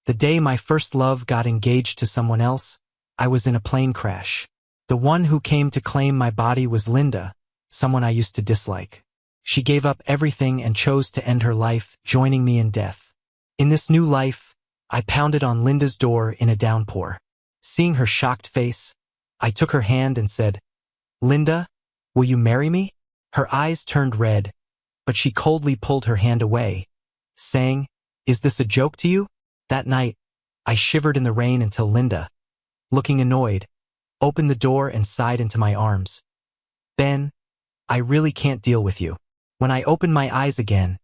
The day my first love got engaged to someone else, I was in a plane crash. The one who came to claim my body was Linda, someone I used to dislike. She gave up everything and chose to end her life, joining me in death. In this new life, I pounded on Linda's door in a downpour. Seeing her shocked face, I took her hand and said, "Linda, will you marry me?" Her eyes turned red, but she coldly pulled her hand away, saying, "Is this a joke to you?" That night, I shivered in the rain until Linda, looking annoyed, opened the door and sighed into my arms. "Ben, I really can't deal with you." When I opened my eyes again,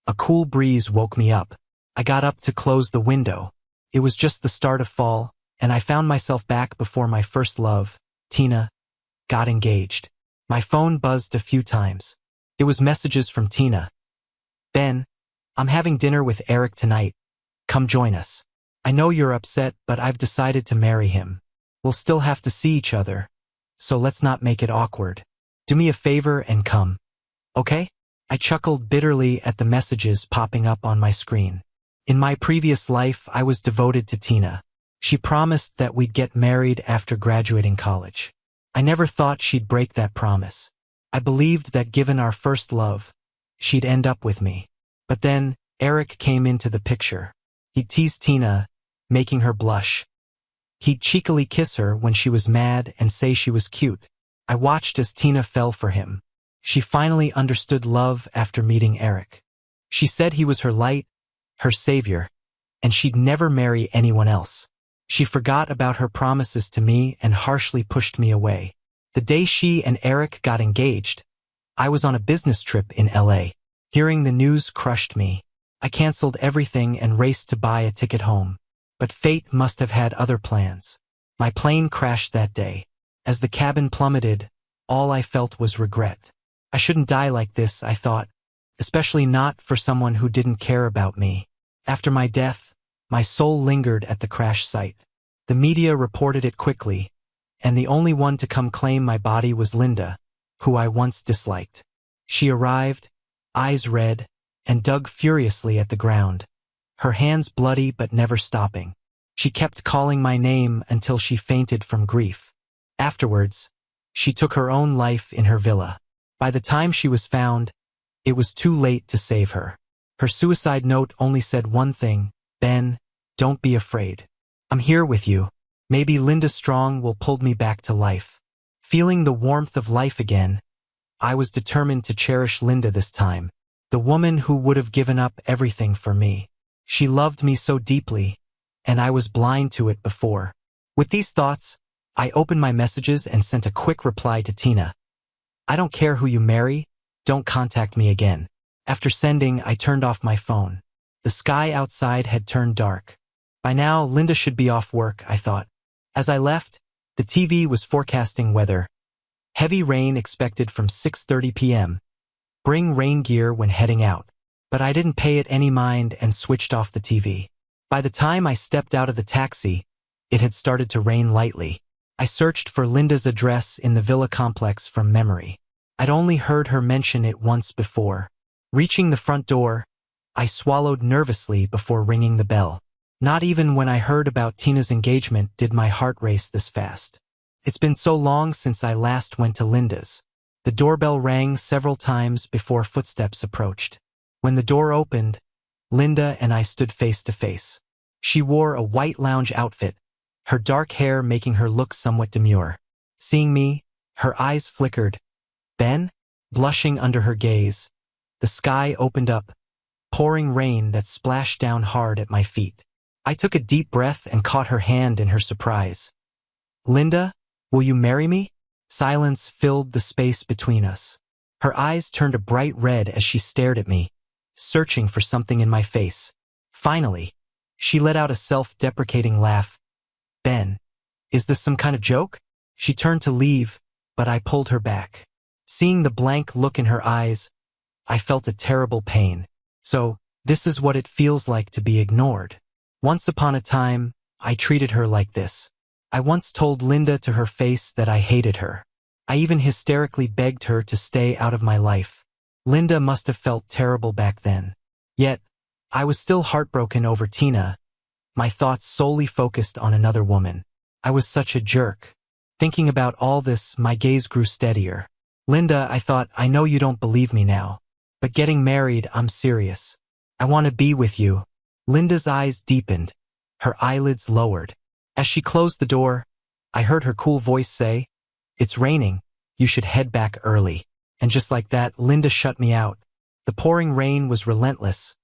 a cool breeze woke me up. I got up to close the window. It was just the start of fall, and I found myself back before my first love, Tina, got engaged. My phone buzzed a few times. It was messages from Tina. "Ben, I'm having dinner with Eric tonight. Come join us. I know you're upset, but I've decided to marry him. We'll still have to see each other, so let's not make it awkward. Do me a favor and come. Okay?" I chuckled bitterly at the messages popping up on my screen. In my previous life, I was devoted to Tina. She promised that we'd get married after graduating college. I never thought she'd break that promise. I believed that given our first love, she'd end up with me. But then, Eric came into the picture. He'd tease Tina, making her blush. He'd cheekily kiss her when she was mad and say she was cute. I watched as Tina fell for him. She finally understood love after meeting Eric. She said he was her light, her savior, and she'd never marry anyone else. She forgot about her promises to me and harshly pushed me away. The day she and Eric got engaged, I was on a business trip in LA. Hearing the news crushed me. I canceled everything and raced to buy a ticket home. But fate must have had other plans. My plane crashed that day. As the cabin plummeted, all I felt was regret. I shouldn't die like this, I thought, especially not for someone who didn't care about me. After my death, my soul lingered at the crash site. The media reported it quickly, and the only one to come claim my body was Linda, who I once disliked. She arrived, eyes red, and dug furiously at the ground, her hands bloody but never stopping. She kept calling my name until she fainted from grief. Afterwards, she took her own life in her villa. By the time she was found, it was too late to save her. Her suicide note only said one thing: "Ben, don't be afraid. I'm here with you. Maybe Linda Strong will pull me back to life." Feeling the warmth of life again, I was determined to cherish Linda this time, the woman who would have given up everything for me. She loved me so deeply, and I was blind to it before. With these thoughts, I opened my messages and sent a quick reply to Tina. "I don't care who you marry, don't contact me again." After sending, I turned off my phone. The sky outside had turned dark. By now, Linda should be off work, I thought. As I left, the TV was forecasting weather. Heavy rain expected from 6:30 p.m. Bring rain gear when heading out. But I didn't pay it any mind and switched off the TV. By the time I stepped out of the taxi, it had started to rain lightly. I searched for Linda's address in the villa complex from memory. I'd only heard her mention it once before. Reaching the front door, I swallowed nervously before ringing the bell. Not even when I heard about Tina's engagement did my heart race this fast. It's been so long since I last went to Linda's. The doorbell rang several times before footsteps approached. When the door opened, Linda and I stood face to face. She wore a white lounge outfit, her dark hair making her look somewhat demure. Seeing me, her eyes flickered. "Ben?" Blushing under her gaze, the sky opened up, pouring rain that splashed down hard at my feet. I took a deep breath and caught her hand in her surprise. "Linda, will you marry me?" Silence filled the space between us. Her eyes turned a bright red as she stared at me, searching for something in my face. Finally, she let out a self-deprecating laugh. "Ben, is this some kind of joke?" She turned to leave, but I pulled her back. Seeing the blank look in her eyes, I felt a terrible pain. So, this is what it feels like to be ignored. Once upon a time, I treated her like this. I once told Linda to her face that I hated her. I even hysterically begged her to stay out of my life. Linda must have felt terrible back then. Yet, I was still heartbroken over Tina, my thoughts solely focused on another woman. I was such a jerk. Thinking about all this, my gaze grew steadier. Linda, I thought, I know you don't believe me now. But getting married, I'm serious. I want to be with you. Linda's eyes deepened. Her eyelids lowered. As she closed the door, I heard her cool voice say, "It's raining. You should head back early." And just like that, Linda shut me out. The pouring rain was relentless,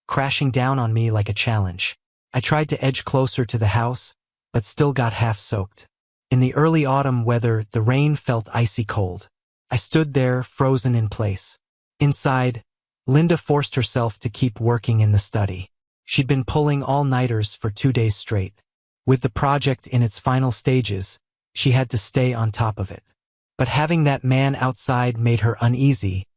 crashing down on me like a challenge. I tried to edge closer to the house, but still got half soaked. In the early autumn weather, the rain felt icy cold. I stood there, frozen in place. Inside, Linda forced herself to keep working in the study. She'd been pulling all-nighters for 2 days straight. With the project in its final stages, she had to stay on top of it. But having that man outside made her uneasy,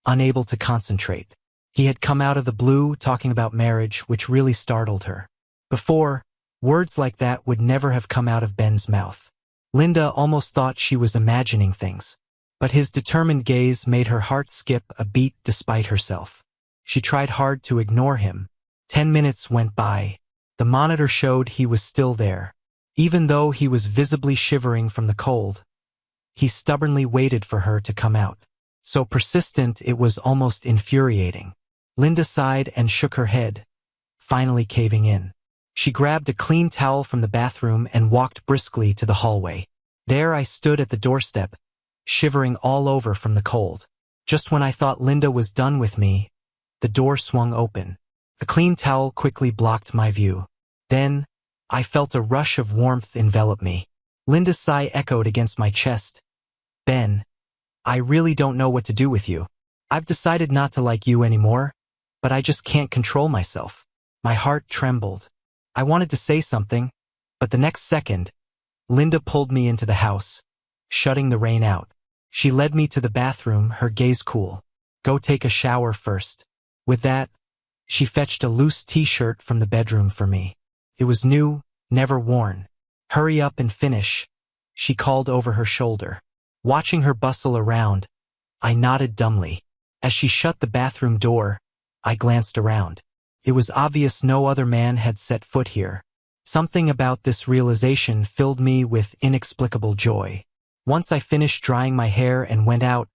unable to concentrate. He had come out of the blue talking about marriage, which really startled her. Before, words like that would never have come out of Ben's mouth. Linda almost thought she was imagining things. But his determined gaze made her heart skip a beat despite herself. She tried hard to ignore him. 10 minutes went by. The monitor showed he was still there. Even though he was visibly shivering from the cold, he stubbornly waited for her to come out. So persistent it was almost infuriating. Linda sighed and shook her head, finally caving in. She grabbed a clean towel from the bathroom and walked briskly to the hallway. There I stood at the doorstep, shivering all over from the cold. Just when I thought Linda was done with me, the door swung open. A clean towel quickly blocked my view. Then, I felt a rush of warmth envelop me. Linda's sigh echoed against my chest. "Ben, I really don't know what to do with you. I've decided not to like you anymore, but I just can't control myself." My heart trembled. I wanted to say something, but the next second, Linda pulled me into the house, shutting the rain out. She led me to the bathroom, her gaze cool. "Go take a shower first." With that, she fetched a loose t-shirt from the bedroom for me. It was new, never worn. "Hurry up and finish," she called over her shoulder. Watching her bustle around, I nodded dumbly. As she shut the bathroom door, I glanced around. It was obvious no other man had set foot here. Something about this realization filled me with inexplicable joy. Once I finished drying my hair and went out,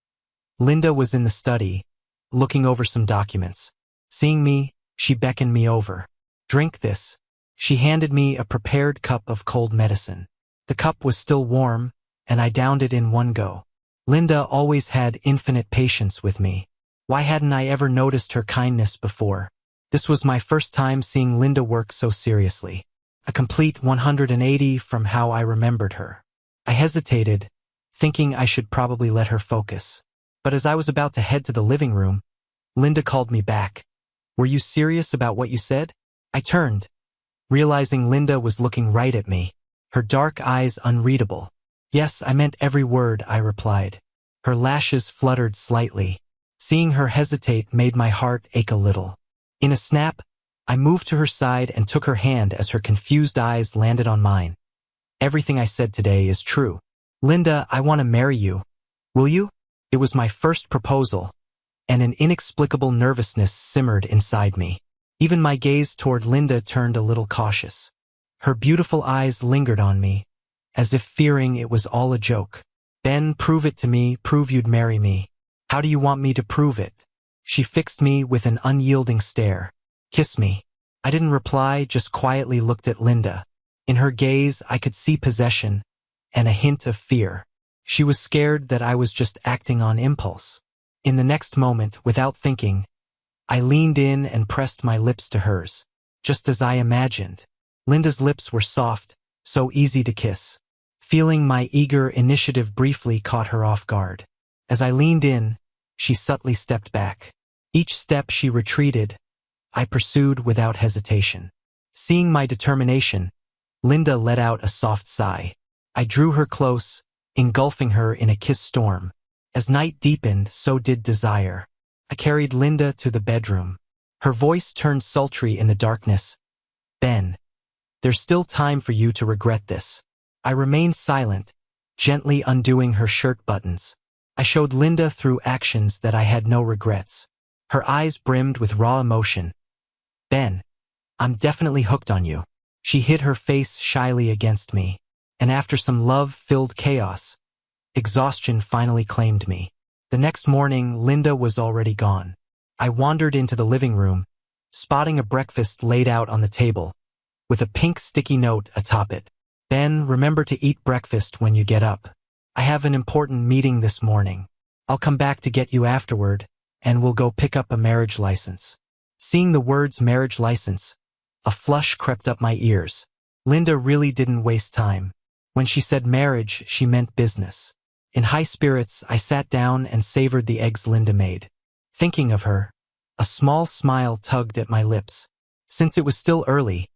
Linda was in the study, looking over some documents. Seeing me, she beckoned me over. "Drink this." She handed me a prepared cup of cold medicine. The cup was still warm, and I downed it in one go. Linda always had infinite patience with me. Why hadn't I ever noticed her kindness before? This was my first time seeing Linda work so seriously. A complete 180 from how I remembered her. I hesitated, thinking I should probably let her focus. But as I was about to head to the living room, Linda called me back. "Were you serious about what you said?" I turned, realizing Linda was looking right at me, her dark eyes unreadable. "Yes, I meant every word," I replied. Her lashes fluttered slightly. Seeing her hesitate made my heart ache a little. In a snap, I moved to her side and took her hand as her confused eyes landed on mine. "Everything I said today is true. Linda, I want to marry you. Will you?" It was my first proposal, and an inexplicable nervousness simmered inside me. Even my gaze toward Linda turned a little cautious. Her beautiful eyes lingered on me, as if fearing it was all a joke. "Ben, prove it to me, prove you'd marry me." "How do you want me to prove it?" She fixed me with an unyielding stare. "Kiss me." I didn't reply, just quietly looked at Linda. In her gaze, I could see possession and a hint of fear. She was scared that I was just acting on impulse. In the next moment, without thinking, I leaned in and pressed my lips to hers, just as I imagined. Linda's lips were soft, so easy to kiss. Feeling my eager initiative briefly caught her off guard. As I leaned in, she subtly stepped back. Each step she retreated, I pursued without hesitation. Seeing my determination, Linda let out a soft sigh. I drew her close, engulfing her in a kiss storm. As night deepened, so did desire. I carried Linda to the bedroom. Her voice turned sultry in the darkness. "Ben, there's still time for you to regret this." I remained silent, gently undoing her shirt buttons. I showed Linda through actions that I had no regrets. Her eyes brimmed with raw emotion. "Ben, I'm definitely hooked on you. She hid her face shyly against me, and after some love-filled chaos, exhaustion finally claimed me. The next morning, Linda was already gone. I wandered into the living room, spotting a breakfast laid out on the table, with a pink sticky note atop it. Ben, remember to eat breakfast when you get up. I have an important meeting this morning. I'll come back to get you afterward, and we'll go pick up a marriage license. Seeing the words marriage license, a flush crept up my ears. Linda really didn't waste time. When she said marriage, she meant business. In high spirits, I sat down and savored the eggs Linda made. Thinking of her, a small smile tugged at my lips. Since it was still early,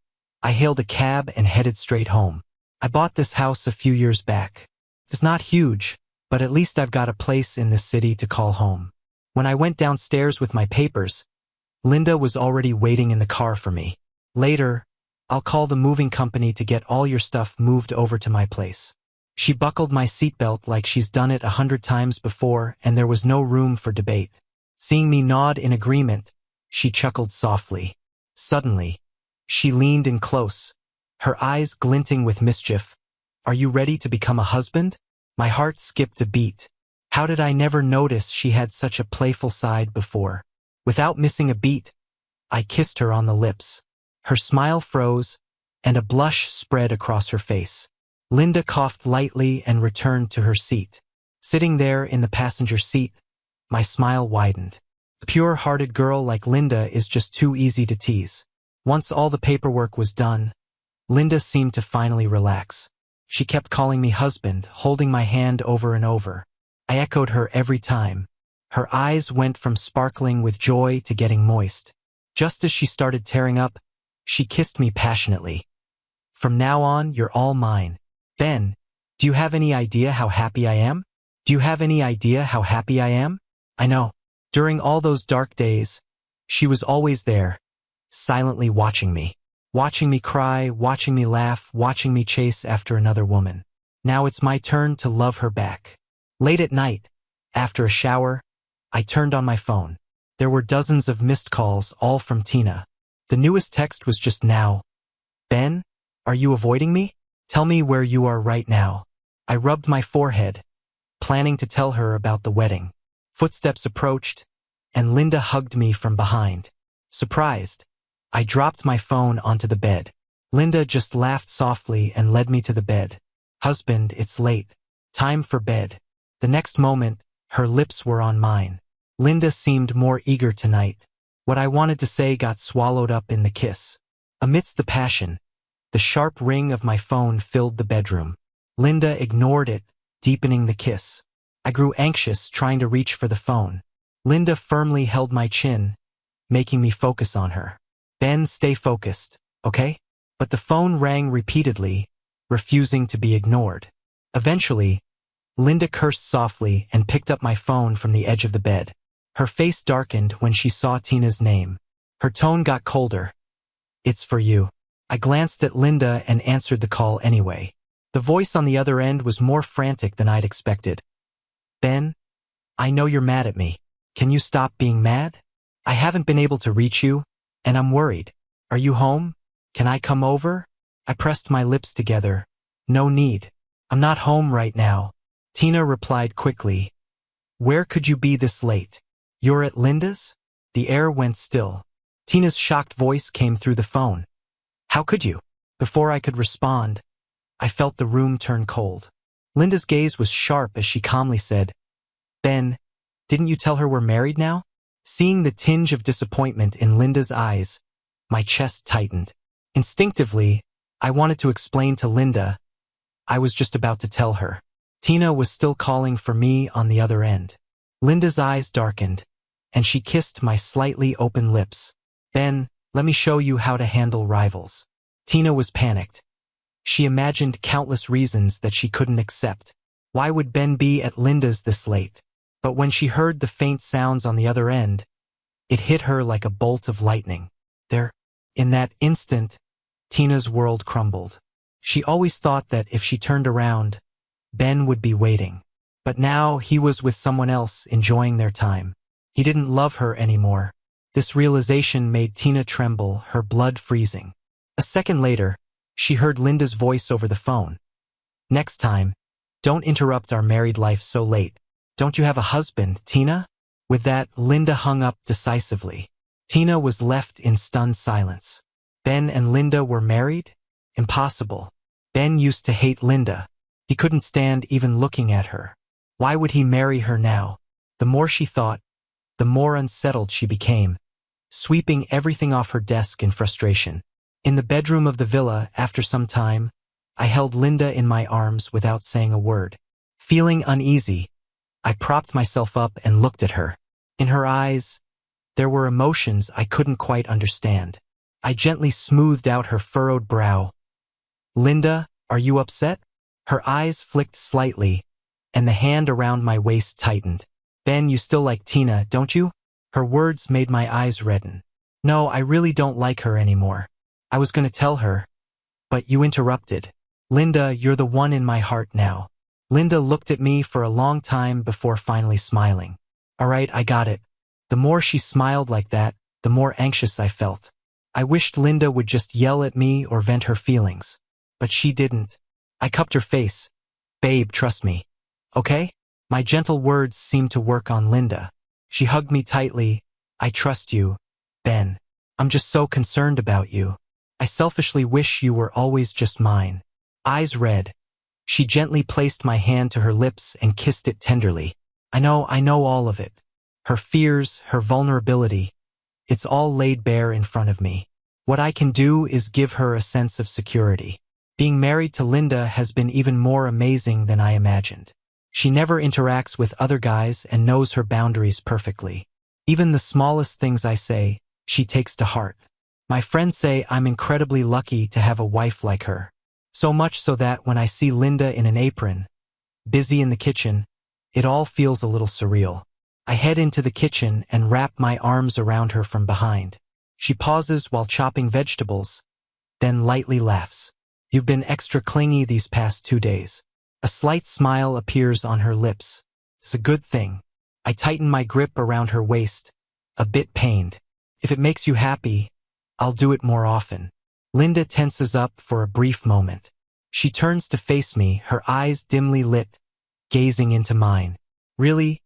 I hailed a cab and headed straight home. I bought this house a few years back. It's not huge, but at least I've got a place in this city to call home. When I went downstairs with my papers, Linda was already waiting in the car for me. Later, I'll call the moving company to get all your stuff moved over to my place. She buckled my seatbelt like she's done it 100 times before, and there was no room for debate. Seeing me nod in agreement, she chuckled softly. Suddenly, she leaned in close, her eyes glinting with mischief. Are you ready to become a husband? My heart skipped a beat. How did I never notice she had such a playful side before? Without missing a beat, I kissed her on the lips. Her smile froze, and a blush spread across her face. Linda coughed lightly and returned to her seat. Sitting there in the passenger seat, my smile widened. A pure-hearted girl like Linda is just too easy to tease. Once all the paperwork was done, Linda seemed to finally relax. She kept calling me husband, holding my hand over and over. I echoed her every time. Her eyes went from sparkling with joy to getting moist. Just as she started tearing up, she kissed me passionately. From now on, you're all mine. Ben, do you have any idea how happy I am? Do you have any idea how happy I am? I know. During all those dark days, she was always there, silently watching me cry, watching me laugh, watching me chase after another woman. Now it's my turn to love her back. Late at night, after a shower, I turned on my phone. There were dozens of missed calls, all from Tina. The newest text was just now. Ben, are you avoiding me? Tell me where you are right now. I rubbed my forehead, planning to tell her about the wedding. Footsteps approached, and Linda hugged me from behind. Surprised, I dropped my phone onto the bed. Linda just laughed softly and led me to the bed. Husband, it's late. Time for bed. The next moment, her lips were on mine. Linda seemed more eager tonight. What I wanted to say got swallowed up in the kiss. Amidst the passion, the sharp ring of my phone filled the bedroom. Linda ignored it, deepening the kiss. I grew anxious, trying to reach for the phone. Linda firmly held my chin, making me focus on her. Ben, stay focused, okay? But the phone rang repeatedly, refusing to be ignored. Eventually, Linda cursed softly and picked up my phone from the edge of the bed. Her face darkened when she saw Tina's name. Her tone got colder. It's for you. I glanced at Linda and answered the call anyway. The voice on the other end was more frantic than I'd expected. Ben, I know you're mad at me. Can you stop being mad? I haven't been able to reach you, and I'm worried. Are you home? Can I come over? I pressed my lips together. No need. I'm not home right now. Tina replied quickly. Where could you be this late? You're at Linda's? The air went still. Tina's shocked voice came through the phone. How could you? Before I could respond, I felt the room turn cold. Linda's gaze was sharp as she calmly said, Ben, didn't you tell her we're married now? Seeing the tinge of disappointment in Linda's eyes, my chest tightened. Instinctively, I wanted to explain to Linda. I was just about to tell her. Tina was still calling for me on the other end. Linda's eyes darkened, and she kissed my slightly open lips. Ben, let me show you how to handle rivals. Tina was panicked. She imagined countless reasons that she couldn't accept. Why would Ben be at Linda's this late? But when she heard the faint sounds on the other end, it hit her like a bolt of lightning. In that instant, Tina's world crumbled. She always thought that if she turned around, Ben would be waiting. But now he was with someone else enjoying their time. He didn't love her anymore. This realization made Tina tremble, her blood freezing. A second later, She heard Linda's voice over the phone. "Next time, don't interrupt our married life so late. Don't you have a husband, Tina?" With that, Linda hung up decisively. Tina was left in stunned silence. Ben and Linda were married? Impossible. Ben used to hate Linda. He couldn't stand even looking at her. Why would he marry her now? The more she thought, the more unsettled she became, sweeping everything off her desk in frustration. In the bedroom of the villa, after some time, I held Linda in my arms without saying a word. Feeling uneasy, I propped myself up and looked at her. In her eyes, there were emotions I couldn't quite understand. I gently smoothed out her furrowed brow. "Linda, are you upset?" Her eyes flicked slightly, and the hand around my waist tightened. "Ben, you still like Tina, don't you?" Her words made my eyes redden. "No, I really don't like her anymore. I was going to tell her, but you interrupted. Linda, you're the one in my heart now." Linda looked at me for a long time before finally smiling. "All right, I got it." The more she smiled like that, the more anxious I felt. I wished Linda would just yell at me or vent her feelings. But she didn't. I cupped her face. "Babe, trust me. Okay?" My gentle words seemed to work on Linda. She hugged me tightly. "I trust you, Ben. I'm just so concerned about you. I selfishly wish you were always just mine." Eyes red, she gently placed my hand to her lips and kissed it tenderly. I know all of it. Her fears, her vulnerability. It's all laid bare in front of me. What I can do is give her a sense of security. Being married to Linda has been even more amazing than I imagined. She never interacts with other guys and knows her boundaries perfectly. Even the smallest things I say, she takes to heart. My friends say I'm incredibly lucky to have a wife like her. So much so that when I see Linda in an apron, busy in the kitchen, it all feels a little surreal. I head into the kitchen and wrap my arms around her from behind. She pauses while chopping vegetables, then lightly laughs. "You've been extra clingy these past 2 days." A slight smile appears on her lips. It's a good thing. I tighten my grip around her waist, a bit pained. "If it makes you happy, I'll do it more often." Linda tenses up for a brief moment. She turns to face me, her eyes dimly lit, gazing into mine. "Really?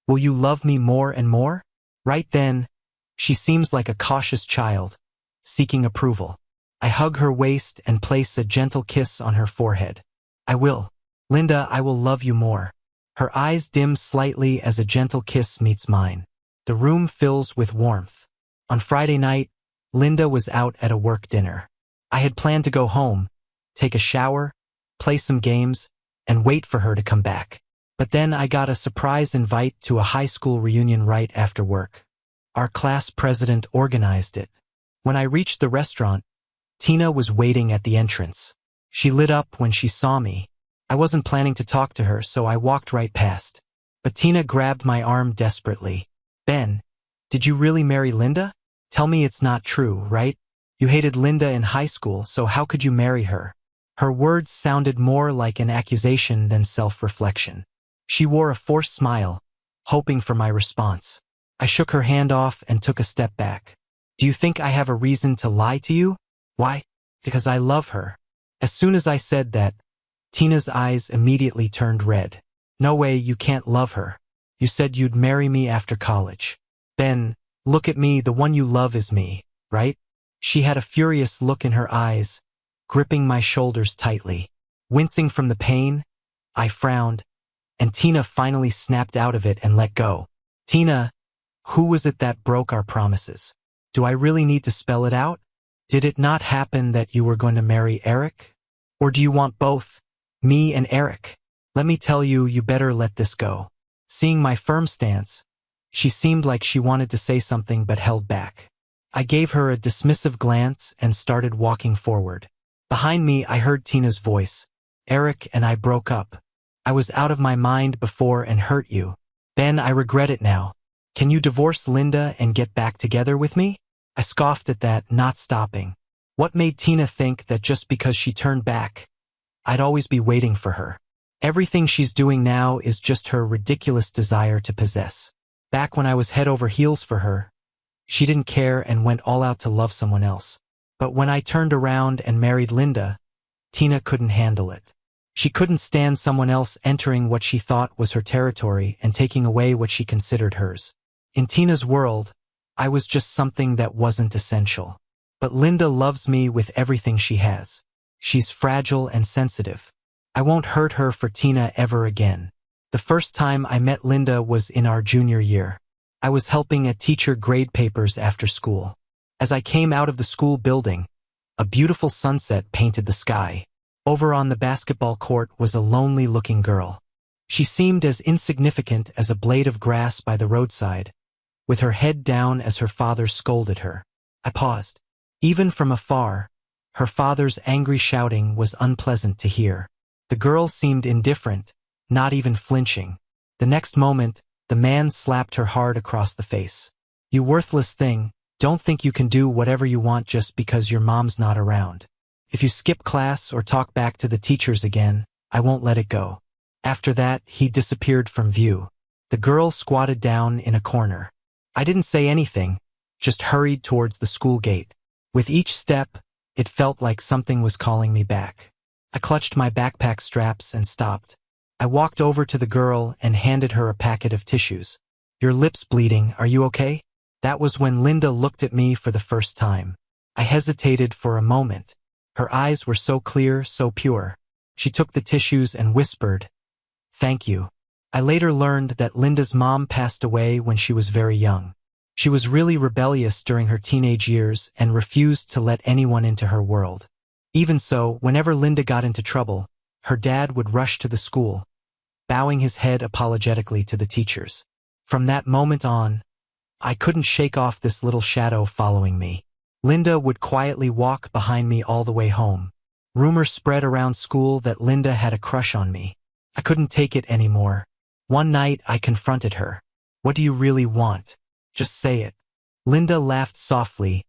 Will you love me more and more?" Right then, she seems like a cautious child, seeking approval. I hug her waist and place a gentle kiss on her forehead. "I will. Linda, I will love you more." Her eyes dim slightly as a gentle kiss meets mine. The room fills with warmth. On Friday night, Linda was out at a work dinner. I had planned to go home, take a shower, play some games, and wait for her to come back. But then I got a surprise invite to a high school reunion right after work. Our class president organized it. When I reached the restaurant, Tina was waiting at the entrance. She lit up when she saw me. I wasn't planning to talk to her, so I walked right past. But Tina grabbed my arm desperately. "Ben, did you really marry Linda? Tell me it's not true, right? You hated Linda in high school, so how could you marry her?" Her words sounded more like an accusation than self-reflection. She wore a forced smile, hoping for my response. I shook her hand off and took a step back. "Do you think I have a reason to lie to you?" "Why?" "Because I love her." As soon as I said that, Tina's eyes immediately turned red. "No way, you can't love her. You said you'd marry me after college." "Ben, look at me, the one you love is me, right?" She had a furious look in her eyes, gripping my shoulders tightly. Wincing from the pain, I frowned, and Tina finally snapped out of it and let go. "Tina, who was it that broke our promises? Do I really need to spell it out? Did it not happen that you were going to marry Eric? Or do you want both, me and Eric? Let me tell you, you better let this go." Seeing my firm stance, she seemed like she wanted to say something but held back. I gave her a dismissive glance and started walking forward. Behind me, I heard Tina's voice. "Eric and I broke up. I was out of my mind before and hurt you. Ben, I regret it now. Can you divorce Linda and get back together with me?" I scoffed at that, not stopping. What made Tina think that just because she turned back, I'd always be waiting for her? Everything she's doing now is just her ridiculous desire to possess. Back when I was head over heels for her, she didn't care and went all out to love someone else. But when I turned around and married Linda, Tina couldn't handle it. She couldn't stand someone else entering what she thought was her territory and taking away what she considered hers. In Tina's world, I was just something that wasn't essential. But Linda loves me with everything she has. She's fragile and sensitive. I won't hurt her for Tina ever again. The first time I met Linda was in our junior year. I was helping a teacher grade papers after school. As I came out of the school building, a beautiful sunset painted the sky. Over on the basketball court was a lonely-looking girl. She seemed as insignificant as a blade of grass by the roadside, with her head down as her father scolded her. I paused. Even from afar, her father's angry shouting was unpleasant to hear. The girl seemed indifferent, not even flinching. The next moment, the man slapped her hard across the face. "You worthless thing, don't think you can do whatever you want just because your mom's not around. If you skip class or talk back to the teachers again, I won't let it go." After that, he disappeared from view. The girl squatted down in a corner. I didn't say anything, just hurried towards the school gate. With each step, it felt like something was calling me back. I clutched my backpack straps and stopped. I walked over to the girl and handed her a packet of tissues. "Your lip's bleeding, are you okay?" That was when Linda looked at me for the first time. I hesitated for a moment. Her eyes were so clear, so pure. She took the tissues and whispered, "Thank you." I later learned that Linda's mom passed away when she was very young. She was really rebellious during her teenage years and refused to let anyone into her world. Even so, whenever Linda got into trouble, her dad would rush to the school, bowing his head apologetically to the teachers. From that moment on, I couldn't shake off this little shadow following me. Linda would quietly walk behind me all the way home. Rumors spread around school that Linda had a crush on me. I couldn't take it anymore. One night, I confronted her. "What do you really want? Just say it." Linda laughed softly,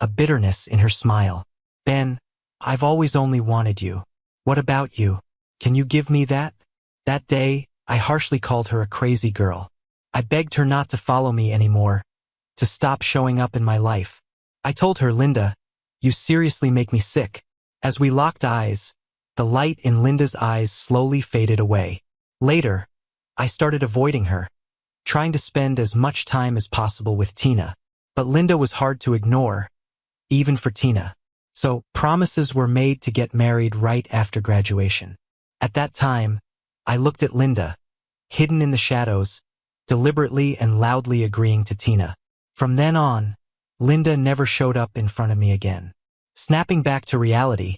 a bitterness in her smile. "Ben, I've always only wanted you. What about you? Can you give me that?" That day, I harshly called her a crazy girl. I begged her not to follow me anymore, to stop showing up in my life. I told her, "Linda, you seriously make me sick." As we locked eyes, the light in Linda's eyes slowly faded away. Later, I started avoiding her, trying to spend as much time as possible with Tina. But Linda was hard to ignore, even for Tina. So, promises were made to get married right after graduation. At that time, I looked at Linda, hidden in the shadows, deliberately and loudly agreeing to Tina. From then on, Linda never showed up in front of me again. Snapping back to reality,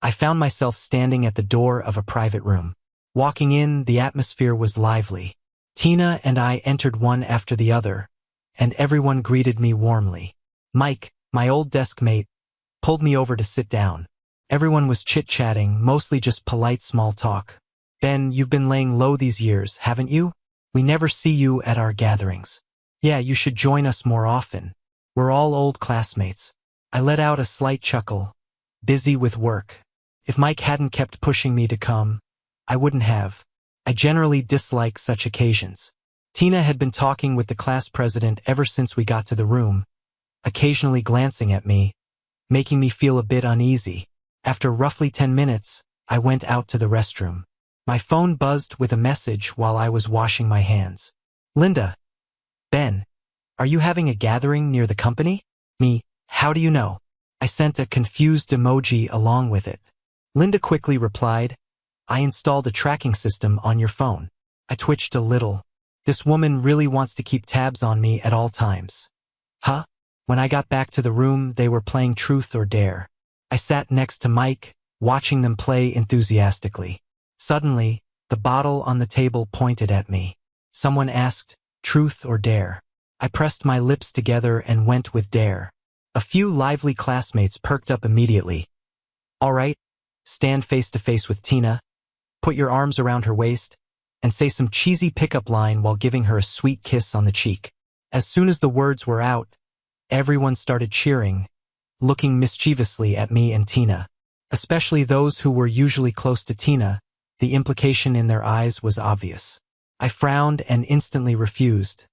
I found myself standing at the door of a private room. Walking in, the atmosphere was lively. Tina and I entered one after the other, and everyone greeted me warmly. Mike, my old desk mate, pulled me over to sit down. Everyone was chit-chatting, mostly just polite small talk. "Ben, you've been laying low these years, haven't you? We never see you at our gatherings. Yeah, you should join us more often. We're all old classmates." I let out a slight chuckle, busy with work. If Mike hadn't kept pushing me to come, I wouldn't have. I generally dislike such occasions. Tina had been talking with the class president ever since we got to the room, occasionally glancing at me, making me feel a bit uneasy. After roughly 10 minutes, I went out to the restroom. My phone buzzed with a message while I was washing my hands. "Linda. Ben. Are you having a gathering near the company?" Me. "How do you know?" I sent a confused emoji along with it. Linda quickly replied, "I installed a tracking system on your phone." I twitched a little. This woman really wants to keep tabs on me at all times. Huh? When I got back to the room, they were playing Truth or Dare. I sat next to Mike, watching them play enthusiastically. Suddenly, the bottle on the table pointed at me. Someone asked, "Truth or Dare?" I pressed my lips together and went with Dare. A few lively classmates perked up immediately. "All right, stand face to face with Tina, put your arms around her waist, and say some cheesy pickup line while giving her a sweet kiss on the cheek." As soon as the words were out, everyone started cheering, looking mischievously at me and Tina. Especially those who were usually close to Tina, the implication in their eyes was obvious. I frowned and instantly refused.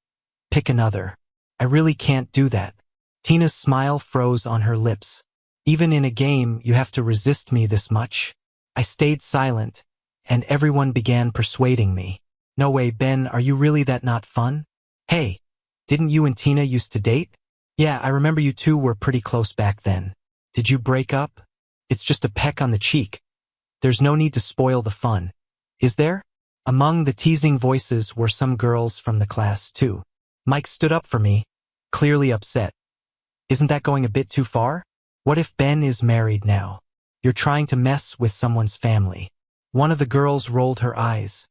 "Pick another. I really can't do that." Tina's smile froze on her lips. Even in a game, you have to resist me this much? I stayed silent, and everyone began persuading me. No way, Ben, are you really that not fun? Hey, didn't you and Tina used to date? Yeah, I remember you two were pretty close back then. Did you break up? It's just a peck on the cheek. There's no need to spoil the fun. Is there? Among the teasing voices were some girls from the class, too. Mike stood up for me, clearly upset. Isn't that going a bit too far? What if Ben is married now? You're trying to mess with someone's family. One of the girls rolled her eyes.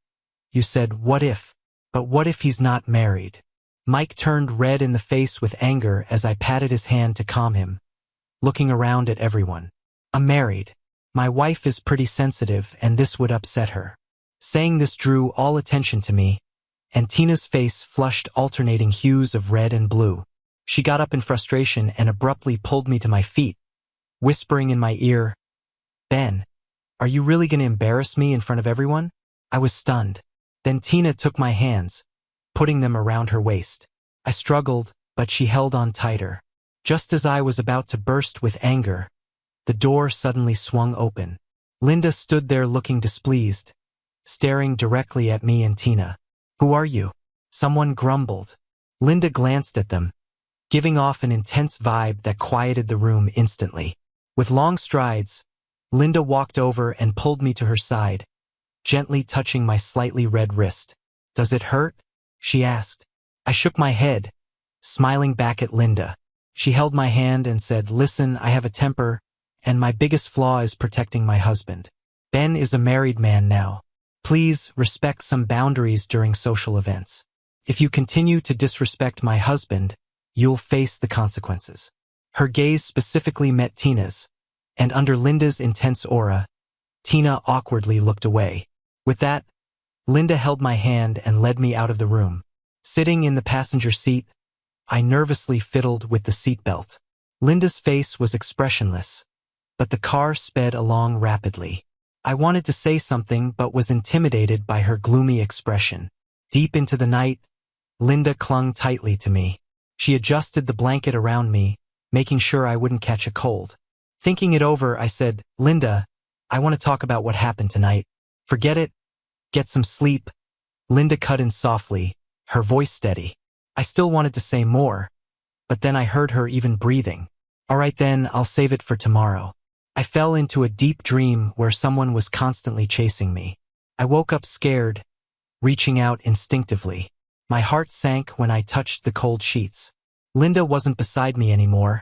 You said, what if? But what if he's not married? Mike turned red in the face with anger as I patted his hand to calm him, looking around at everyone. I'm married. My wife is pretty sensitive, and this would upset her. Saying this drew all attention to me, and Tina's face flushed alternating hues of red and blue. She got up in frustration and abruptly pulled me to my feet, whispering in my ear, Ben, are you really going to embarrass me in front of everyone? I was stunned. Then Tina took my hands, putting them around her waist. I struggled, but she held on tighter. Just as I was about to burst with anger, the door suddenly swung open. Linda stood there looking displeased, staring directly at me and Tina. Who are you? Someone grumbled. Linda glanced at them, giving off an intense vibe that quieted the room instantly. With long strides, Linda walked over and pulled me to her side, gently touching my slightly red wrist. Does it hurt? She asked. I shook my head, smiling back at Linda. She held my hand and said, listen, I have a temper, and my biggest flaw is protecting my husband. Ben is a married man now. Please respect some boundaries during social events. If you continue to disrespect my husband, you'll face the consequences. Her gaze specifically met Tina's, and under Linda's intense aura, Tina awkwardly looked away. With that, Linda held my hand and led me out of the room. Sitting in the passenger seat, I nervously fiddled with the seatbelt. Linda's face was expressionless, but the car sped along rapidly. I wanted to say something but was intimidated by her gloomy expression. Deep into the night, Linda clung tightly to me. She adjusted the blanket around me, making sure I wouldn't catch a cold. Thinking it over, I said, Linda, I want to talk about what happened tonight. Forget it. Get some sleep. Linda cut in softly, her voice steady. I still wanted to say more, but then I heard her even breathing. All right then, I'll save it for tomorrow. I fell into a deep dream where someone was constantly chasing me. I woke up scared, reaching out instinctively. My heart sank when I touched the cold sheets. Linda wasn't beside me anymore,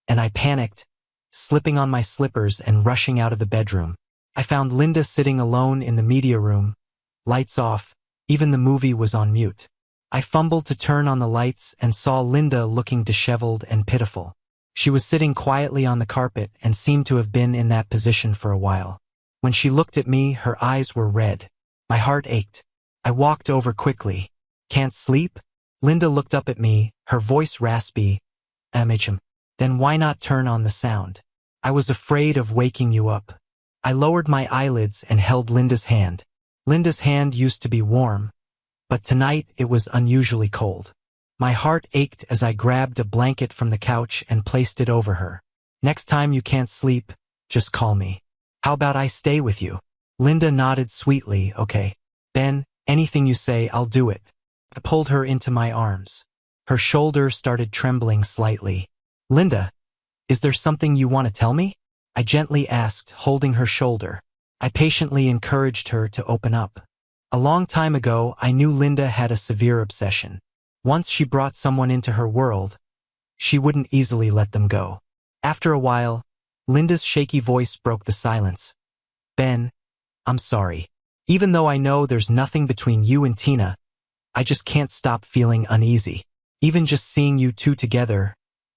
and I panicked, slipping on my slippers and rushing out of the bedroom. I found Linda sitting alone in the media room, lights off, even the movie was on mute. I fumbled to turn on the lights and saw Linda looking disheveled and pitiful. She was sitting quietly on the carpet and seemed to have been in that position for a while. When she looked at me, her eyes were red. My heart ached. I walked over quickly. Can't sleep? Linda looked up at me, her voice raspy. Then why not turn on the sound? I was afraid of waking you up. I lowered my eyelids and held Linda's hand. Linda's hand used to be warm, but tonight it was unusually cold. My heart ached as I grabbed a blanket from the couch and placed it over her. Next time you can't sleep, just call me. How about I stay with you? Linda nodded sweetly, okay. Ben, anything you say, I'll do it. I pulled her into my arms. Her shoulder started trembling slightly. Linda, is there something you want to tell me? I gently asked, holding her shoulder. I patiently encouraged her to open up. A long time ago, I knew Linda had a severe obsession. Once she brought someone into her world, she wouldn't easily let them go. After a while, Linda's shaky voice broke the silence. Ben, I'm sorry. Even though I know there's nothing between you and Tina, I just can't stop feeling uneasy. Even just seeing you two together,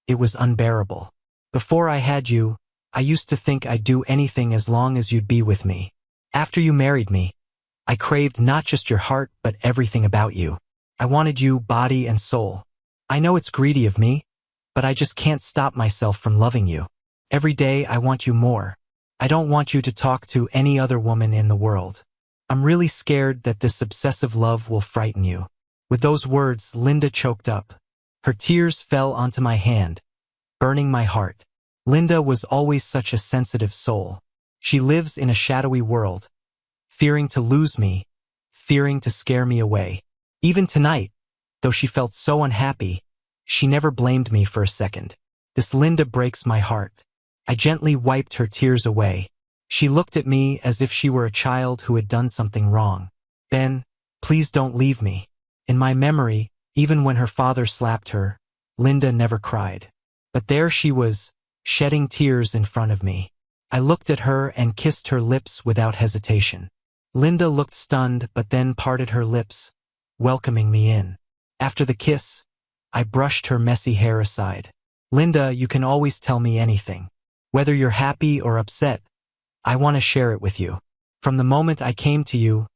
it was unbearable. Before I had you, I used to think I'd do anything as long as you'd be with me. After you married me, I craved not just your heart but everything about you. I wanted you body and soul. I know it's greedy of me, but I just can't stop myself from loving you. Every day I want you more. I don't want you to talk to any other woman in the world. I'm really scared that this obsessive love will frighten you. With those words, Linda choked up. Her tears fell onto my hand, burning my heart. Linda was always such a sensitive soul. She lives in a shadowy world, fearing to lose me, fearing to scare me away. Even tonight, though she felt so unhappy, she never blamed me for a second. This Linda breaks my heart. I gently wiped her tears away. She looked at me as if she were a child who had done something wrong. Ben, please don't leave me. In my memory, even when her father slapped her, Linda never cried. But there she was, shedding tears in front of me. I looked at her and kissed her lips without hesitation. Linda looked stunned but then parted her lips, welcoming me in. After the kiss, I brushed her messy hair aside. Linda, you can always tell me anything. Whether you're happy or upset, I want to share it with you. From the moment I came to you,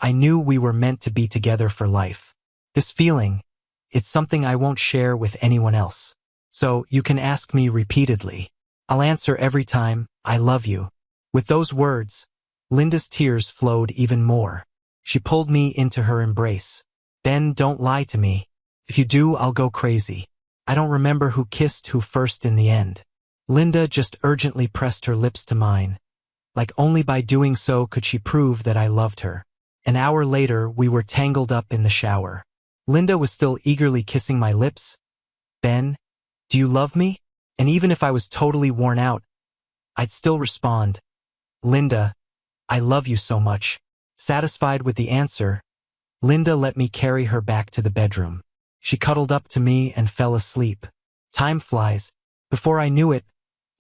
I knew we were meant to be together for life. This feeling, it's something I won't share with anyone else. So you can ask me repeatedly. I'll answer every time, I love you. With those words, Linda's tears flowed even more. She pulled me into her embrace. Ben, don't lie to me. If you do, I'll go crazy. I don't remember who kissed who first in the end. Linda just urgently pressed her lips to mine. Like only by doing so could she prove that I loved her. An hour later, we were tangled up in the shower. Linda was still eagerly kissing my lips. Ben, do you love me? And even if I was totally worn out, I'd still respond, Linda, I love you so much. Satisfied with the answer, Linda let me carry her back to the bedroom. She cuddled up to me and fell asleep. Time flies. Before I knew it,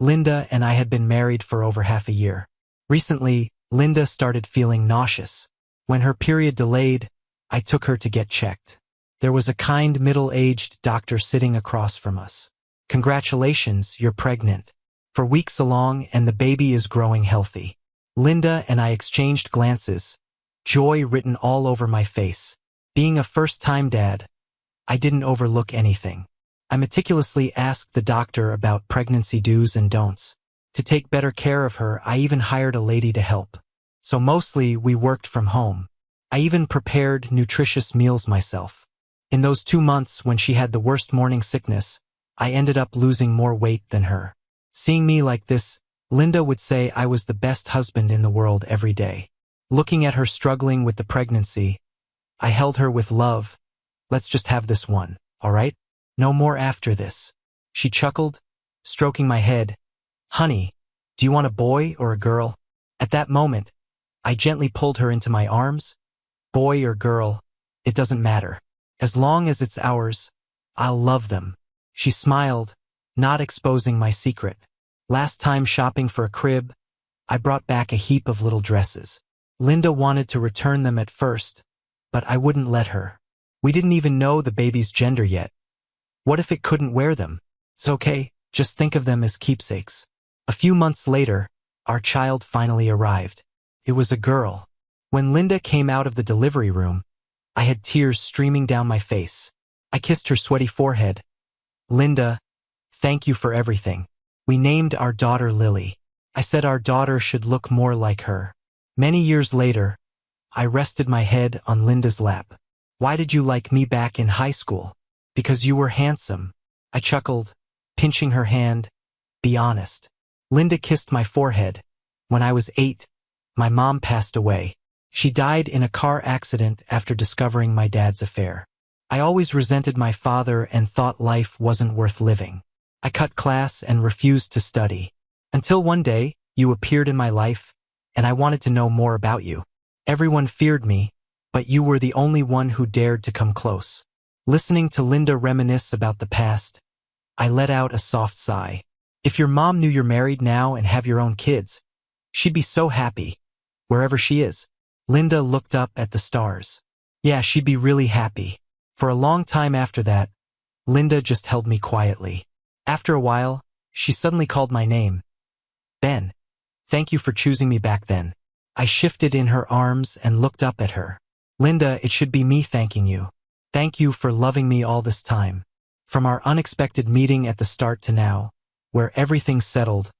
Linda and I had been married for over half a year. Recently, Linda started feeling nauseous. When her period delayed, I took her to get checked. There was a kind middle-aged doctor sitting across from us. Congratulations, you're pregnant. For weeks along and the baby is growing healthy. Linda and I exchanged glances, joy written all over my face. Being a first-time dad, I didn't overlook anything. I meticulously asked the doctor about pregnancy do's and don'ts. To take better care of her, I even hired a lady to help. So mostly we worked from home. I even prepared nutritious meals myself. In those 2 months when she had the worst morning sickness, I ended up losing more weight than her. Seeing me like this, Linda would say I was the best husband in the world every day. Looking at her struggling with the pregnancy, I held her with love. Let's just have this one, all right? No more after this. She chuckled, stroking my head. Honey, do you want a boy or a girl? At that moment, I gently pulled her into my arms. Boy or girl, it doesn't matter. As long as it's ours, I'll love them. She smiled, not exposing my secret. Last time shopping for a crib, I brought back a heap of little dresses. Linda wanted to return them at first, but I wouldn't let her. We didn't even know the baby's gender yet. What if it couldn't wear them? It's okay, just think of them as keepsakes. A few months later, our child finally arrived. It was a girl. When Linda came out of the delivery room, I had tears streaming down my face. I kissed her sweaty forehead. Linda, thank you for everything. We named our daughter Lily. I said our daughter should look more like her. Many years later, I rested my head on Linda's lap. Why did you like me back in high school? Because you were handsome. I chuckled, pinching her hand. Be honest. Linda kissed my forehead. When I was 8, my mom passed away. She died in a car accident after discovering my dad's affair. I always resented my father and thought life wasn't worth living. I cut class and refused to study. Until one day, you appeared in my life, and I wanted to know more about you. Everyone feared me, but you were the only one who dared to come close. Listening to Linda reminisce about the past, I let out a soft sigh. If your mom knew you're married now and have your own kids, she'd be so happy, wherever she is. Linda looked up at the stars. Yeah, she'd be really happy. For a long time after that, Linda just held me quietly. After a while, she suddenly called my name. Ben, thank you for choosing me back then. I shifted in her arms and looked up at her. Linda, it should be me thanking you. Thank you for loving me all this time. From our unexpected meeting at the start to now, where everything settled,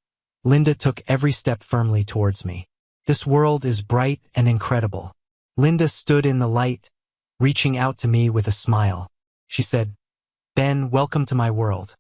Linda took every step firmly towards me. This world is bright and incredible. Linda stood in the light, reaching out to me with a smile. She said, Ben, welcome to my world.